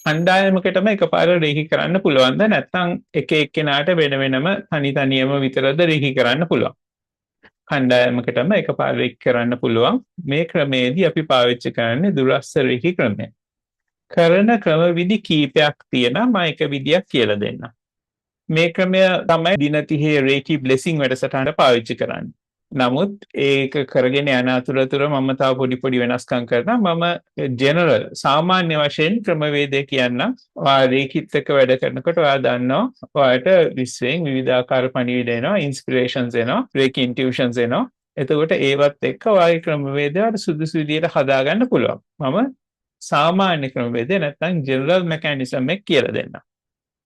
කණ්ඩායමකටම එකපාර රේඛී කරන්න පුළුවන්ද නැත්නම් එක එක්කෙනාට වෙන වෙනම තනි තනියම විතරද රේඛී කරන්න පුළුවන්. කණ්ඩායමකටම එකපාර රේඛී කරන්න පුළුවන්. මේ ක්‍රමයේදී අපි පාවිච්චි කරන්නේ දුරස්ත රේඛී ක්‍රමය. කරන ක්‍රමවිධි කීපයක් තියෙනවා. මම එක විදියක් කියලා දෙන්නම්. මේ ක්‍රමය තමයි දින 30 රේඛී බ්ලෙසිං වැඩසටහනට පාවිච්චි කරන්නේ. නමුත් ඒක කරගෙන යන අතරතුර මම තව පොඩි වෙනස්කම් කරනවා. මම ජෙනරල් සාමාන්‍ය වශයෙන් ක්‍රමවේදය කියන්නම්. ඔයා රේඛිත් එක්ක වැඩ කරනකොට ඔයා දන්නවා ඔයාලට විශ්වයෙන් විවිධාකාර පණිවිඩ එනවා, ඉන්ස්පිරේෂන්ස් එනවා, රේඛී ඉන්ටියුෂන්ස් එනවා. එතකොට ඒවත් එක්ක ඔයාගේ ක්‍රමවේදය සුදුසු විදියට හදාගන්න පුළුවන්. මම සාමාන්‍ය ක්‍රමවේදය නැත්නම් ජෙනරල් මෙකැනිසම් එක කියලා දෙන්නම්.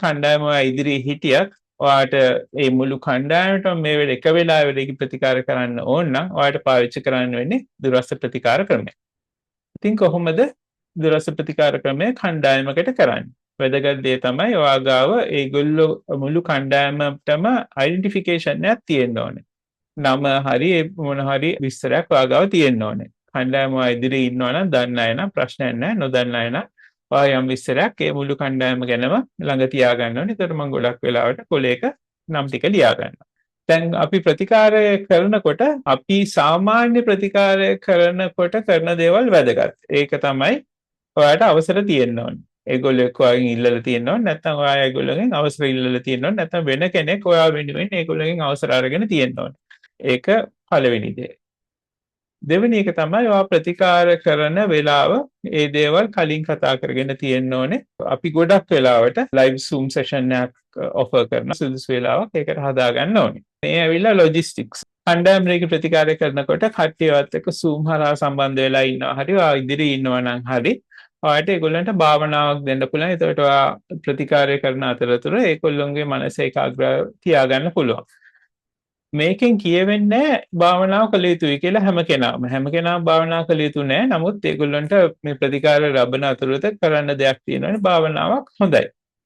කණ්ඩායම ඉදිරියේ හිටියත් ඔයාට මේ මුළු කණ්ඩායමටම මේ වෙලේ එක වෙලාවෙදී ප්‍රතිකාර කරන්න ඕන නම් ඔයාට පාවිච්චි කරන්න වෙන්නේ දුරස්ත ප්‍රතිකාර ක්‍රමය. ඉතින් කොහොමද දුරස්ත ප්‍රතිකාර ක්‍රමය කණ්ඩායමකට කරන්නේ? වැදගත් දේ තමයි ඔයා ගාව ඒගොල්ලෝ මුළු කණ්ඩායමටම අයිඩෙන්ටිෆිකේෂන් එකක් තියෙන්න ඕනේ. නම හරි මොන හරි විස්තරයක් ඔයා ගාව තියෙන්න ඕනේ. කණ්ඩායම ඉදිරියේ ඉන්නවා නම් දන්න අය නම් ප්‍රශ්නයක් නැහැ. නොදන්න අය නම් ඔයා යම් විස්තරයක් ඒ මුළු කණ්ඩායම ගැනම ළඟ තියාගන්න ඕනේ. ඒතර මම ගොඩක් වෙලාවට කොලේක නම් ටික ලියා ගන්නවා. දැන් අපි ප්‍රතිකාරය කරනකොට අපි සාමාන්‍ය ප්‍රතිකාරය කරනකොට කරන දේවල් වැදගත්. ඒක තමයි ඔයාට අවසර තියෙන්න ඕනේ. ඒගොල්ලෝ එක්ක ඔයාගෙන් ඉල්ලලා තියෙන්න ඕනේ. නැත්නම් ඔයා ඒගොල්ලෝගෙන් අවසර ඉල්ලලා තියෙන්න ඕනේ. නැත්නම් වෙන කෙනෙක් ඔයා වෙනුවෙන් ඒගොල්ලෝගෙන් අවසර අරගෙන තියෙන්න ඕනේ. ඒක පළවෙනි දේ. දෙවෙනි එක තමයි ඔයා ප්‍රතිකාර කරන වෙලාව ඒ දේවල් කලින් කතා කරගෙන තියෙන්න ඕනේ. අපි ගොඩක් වෙලාවට live zoom session එකක් offer කරන සුදුසු වෙලාවක් ඒකට හදාගන්න ඕනේ. මේ ඇවිල්ලා logistics. කණ්ඩායම් රේඛී ප්‍රතිකාරය කරනකොට කට්ටියවත් එක්ක zoom හරහා සම්බන්ධ වෙලා ඉන්නවා හරි ඔයා ඉදිරියේ ඉන්නවා නම් හරි ඔයාට ඒගොල්ලන්ට භාවනාවක් දෙන්න පුළුවන්. ඒකට ඔයා ප්‍රතිකාරය කරන අතරතුර ඒගොල්ලොන්ගේ මනස ඒකාග්‍රව තියාගන්න පුළුවන්. මේකෙන් කියවෙන්නේ භාවනාව කළ යුතුයි කියලා හැම කෙනාම භාවනා කළ යුතු නෑ. නමුත් ඒගොල්ලන්ට මේ ප්‍රතිකාර ලැබෙන අතරතුර කරන්න දෙයක් තියෙනවනේ භාවනාවක් හොඳයි.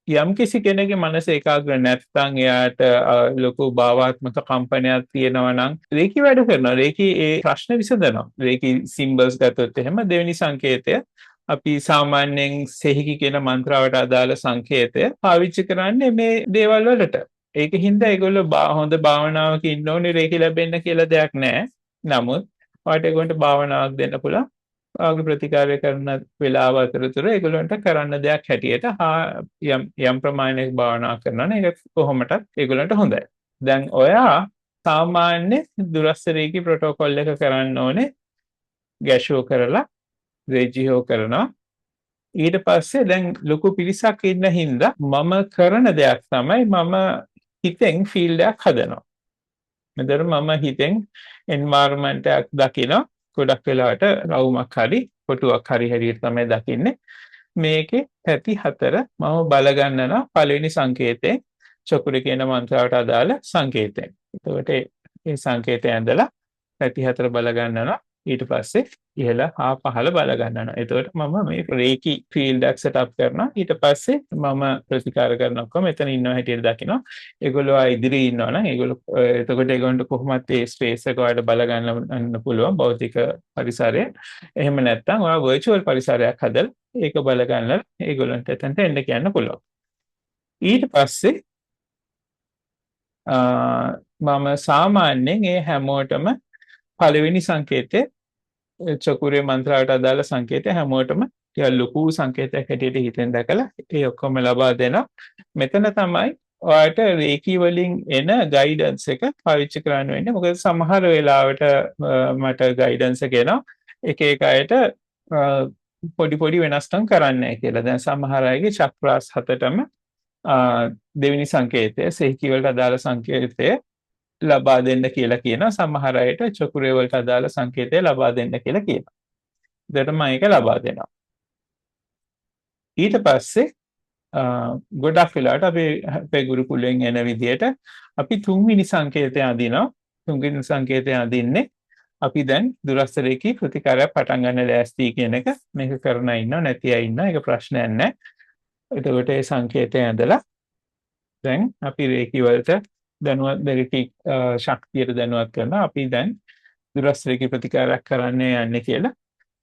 යම් කිසි කෙනෙකුගේ මනස ඒකාග්‍ර නැත්නම් එයාට ලොකු භාවාත්මක කම්පනයක් තියෙනවා නම් රේකී වැඩ කරනවා. රේකී ඒ ප්‍රශ්න විසඳනවා. රේකී සිම්බල්ස් ගත්තොත් එහෙම දෙවෙනි සංකේතය අපි සාමාන්‍යයෙන් සෙහිකි කියන මන්ත්‍රාවට අදාළ සංකේතය පාවිච්චි කරන්නේ මේ දේවල් වලට. ඒක හින්දා ඒගොල්ලෝ හොඳ භාවනාවක ඉන්න ඕනේ රේඛී ලැබෙන්න කියලා දෙයක් නැහැ. නමුත් ඔයාලට ඒගොල්ලන්ට භාවනාවක් දෙන්න පුළුවන්. ඔයාගේ ප්‍රතිකාරය කරන වෙලාව අතරතුර ඒගොල්ලන්ට කරන්න දෙයක් හැටියට යම් ප්‍රමාණයක භාවනා කරනවා නේ ඒක කොහොමදත් ඒගොල්ලන්ට හොඳයි. දැන් ඔයා සාමාන්‍ය දුරස්ත රේඛී ප්‍රොටෝකෝල් එක කරන්න ඕනේ ගැෂෝ කරලා රේජිහෝ කරනවා. ඊට පස්සේ දැන් ලොකු පිරිසක් ඉන්න හින්දා මම කරන දෙයක් තමයි මම හිතෙන් ෆීල්ඩ් එකක් හදනවා. මෙතන මම හිතෙන් එන්වයරන්මන්ට් එකක් දකිනවා. ගොඩක් වෙලාවට රවුමක් හරි කොටුවක් හරි හැටියට තමයි දකින්නේ. මේකේ පැති හතර මම බලගන්නවා. පළවෙනි සංකේතය චකුරේ කියන මන්ත්‍රාවට අදාළ සංකේතය. එතකොට මේ සංකේතය ඇඳලා පැති හතර බලගන්නවා. ඊට පස්සේ ඉහළ හා පහළ බල ගන්නවා. එතකොට මම මේ රේකී ෆීල්ඩ් එක සෙටප් කරනවා. ඊට පස්සේ මම ප්‍රතිකාර කරනකොට මෙතන ඉන්නව හැටියට දකිනවා. ඒගොල්ලෝ ඉදිරියේ ඉන්නවා නම් ඒගොල්ලෝ එතකොට ඒගොල්ලන්ට කොහොමද මේ ස්පේස් එක වලට බල ගන්න පුළුවන් භෞතික පරිසරය. එහෙම නැත්නම් ඔයා වර්චුවල් පරිසරයක් හදලා ඒක බල ගන්නලා ඒගොල්ලන්ට එතනට එන්න කියන්න පුළුවන්. ඊට පස්සේ මම සාමාන්‍යයෙන් මේ හැමෝටම පළවෙනි සංකේතය චකුරේ මන්ත්‍රාවට අදාළ සංකේතය හැමෝටම ටිකක් ලොකු සංකේතයක් හැටියට හිතෙන් දැකලා ඒ ඔක්කොම ලබා දෙනවා. මෙතන තමයි ඔයාලට රේකී වලින් එන ගයිඩන්ස් එක පාවිච්චි කරන්න වෙන්නේ. මොකද සමහර වෙලාවට මට ගයිඩන්ස් එක එනවා එක එක අයට පොඩි වෙනස්කම් කරන්නයි කියලා. දැන් සමහර අයගේ චක්‍රාස් හතටම දෙවෙනි සංකේතය සෙහිකී වලට අදාළ සංකේතය ලබා දෙන්න කියලා කියනවා. සමහර අයට චකුරේ වලට අදාළ සංකේතය ලබා දෙන්න කියලා කියනවා. ඒකට මම ඒක ලබා දෙනවා. ඊට පස්සේ ගොඩක් වෙලාවට අපේ ගුරුකුලෙන් එන විදිහට අපි තුන්වෙනි සංකේතය අදිනවා. තුන්වෙනි සංකේතය අදින්නේ අපි දැන් දුරස්ත රේඛී ප්‍රතිකාරයක් පටන් ගන්න ලෑස්ති කියන එක. මේක කරන ඉන්නව නැති අය ඉන්නවා. ඒක ප්‍රශ්නයක් නැහැ. එතකොට ඒ සංකේතය ඇඳලා දැන් අපි රේඛී වලට දැනුවත් රේඛී ශක්තියට දැනුවත් කරනවා. අපි දැන් දුරස්ත රේඛී ප්‍රතිකාරයක් කරන්න යන්නේ කියලා.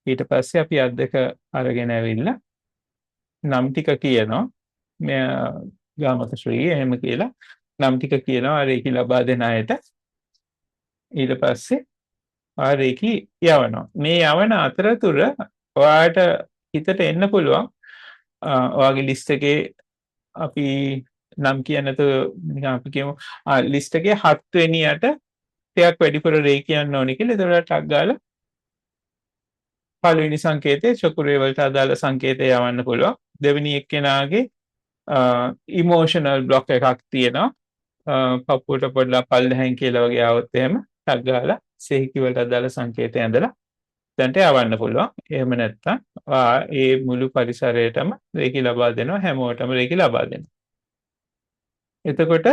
ඊට පස්සේ අපි අත් දෙක අරගෙන ඇවිල්ලා නම් ටික කියනවා මෙ ගාමක ශ්‍රී එහෙම කියලා නම් ටික කියනවා රේකී ලබා දෙන අයට. ඊට පස්සේ රේකී යවනවා. මේ යවන අතරතුර ඔයාට හිතට එන්න පුළුවන් ඔයාගේ ලිස්ට් එකේ අපි නම් කියන්නතු නිකන් අපි කියමු ලිස්ට් එකේ 7 වෙනියට ටිකක් වැඩිපුර රේකියන්න ඕනේ කියලා. ඒතරට ටක් ගාලා පළවෙනි සංකේතයේ චකුරේ වලට අදාළ සංකේතය යවන්න පුළුවන්. දෙවෙනි එක්කෙනාගේ ඉමෝෂනල් බ්ලොක් එකක් තියෙනවා. පපුවට පොඩ්ඩක් පල්ලෙහෙන් කියලා වගේ આવොත් එහෙම ටක් ගාලා සෙහිකි වලට අදාළ සංකේතය ඇඳලා දැන්ට යවන්න පුළුවන්. එහෙම නැත්නම් ඒ මුළු පරිසරයටම රේකී ලබා දෙනවා. හැමෝටම රේකී ලබා දෙනවා. එතකොට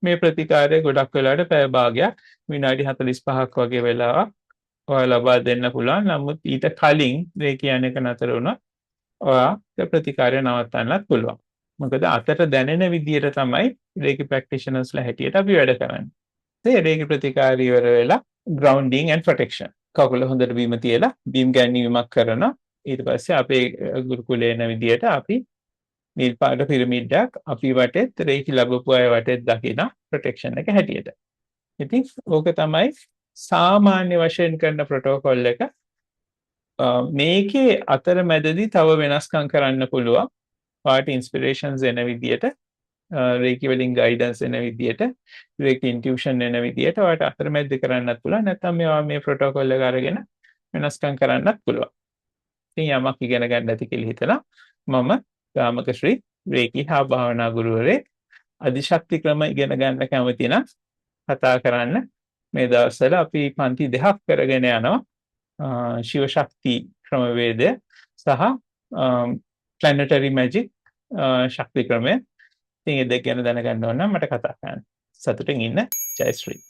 මේ ප්‍රතිකාරය ගොඩක් වෙලාවට පැය භාගයක් විනාඩි 45ක් වගේ වෙලාවක් ඔයාලා ලබා දෙන්න පුළුවන්. නමුත් ඊට කලින් රේකී යන එක නතර වුණොත් ඔයාලා ප්‍රතිකාරය නවත්තන්නත් පුළුවන්. මොකද අතට දැනෙන විදියට තමයි රේකී ප්‍රැක්ටිෂනර්ස්ලා හැටියට අපි වැඩ කරන්නේ. ඒ රේකී ප්‍රතිකාරය ඉවර වෙලා grounding and protection. කකුල හොඳට බිම තියලා බීම් ගැනීමක් කරනවා. ඊට පස්සේ අපේ ගුරුකුලේ එන විදියට අපි නිල් පාට පිරමිඩයක් අපි වටේත් රේකී ලැබපු අය වටේත් දකින ප්‍රොටෙක්ෂන් එක හැටියට. ඉතින් ඕක තමයි සාමාන්‍ය වශයෙන් කරන ප්‍රොටෝකෝල් එක. මේකේ අතරමැදදී තව වෙනස්කම් කරන්න පුළුවන්. පාට ඉන්ස්පිරේෂන්ස් එන විදියට රේකී වලින් ගයිඩන්ස් එන විදියට රේකී ඉන්ටියුෂන් එන විදියට ඔයාලට අතරමැද කරන්නත් පුළුවන්. නැත්නම් මේ ප්‍රොටෝකෝල් එක අරගෙන වෙනස්කම් කරන්නත් පුළුවන්. ඉතින් යමක් ඉගෙන ගන්න ඇති කියලා හිතලා මම ගාමක ශ්‍රී රේකී හා භාවනා ගුරුවරයෙක්. අධිශක්ති ක්‍රම ඉගෙන ගන්න කැමති නම් කතා කරන්න. මේ දවස්වල අපි පන්ති 2ක් කරගෙන යනවා. ශිව ශක්ති ක්‍රමවේදය සහ planetary magic ශක්ති ක්‍රමය. ඉතින් ඒ දෙක ගැන දැනගන්න ඕන නම් මට කතා කරන්න. සතුටින් ඉන්න. ජය ශ්‍රී.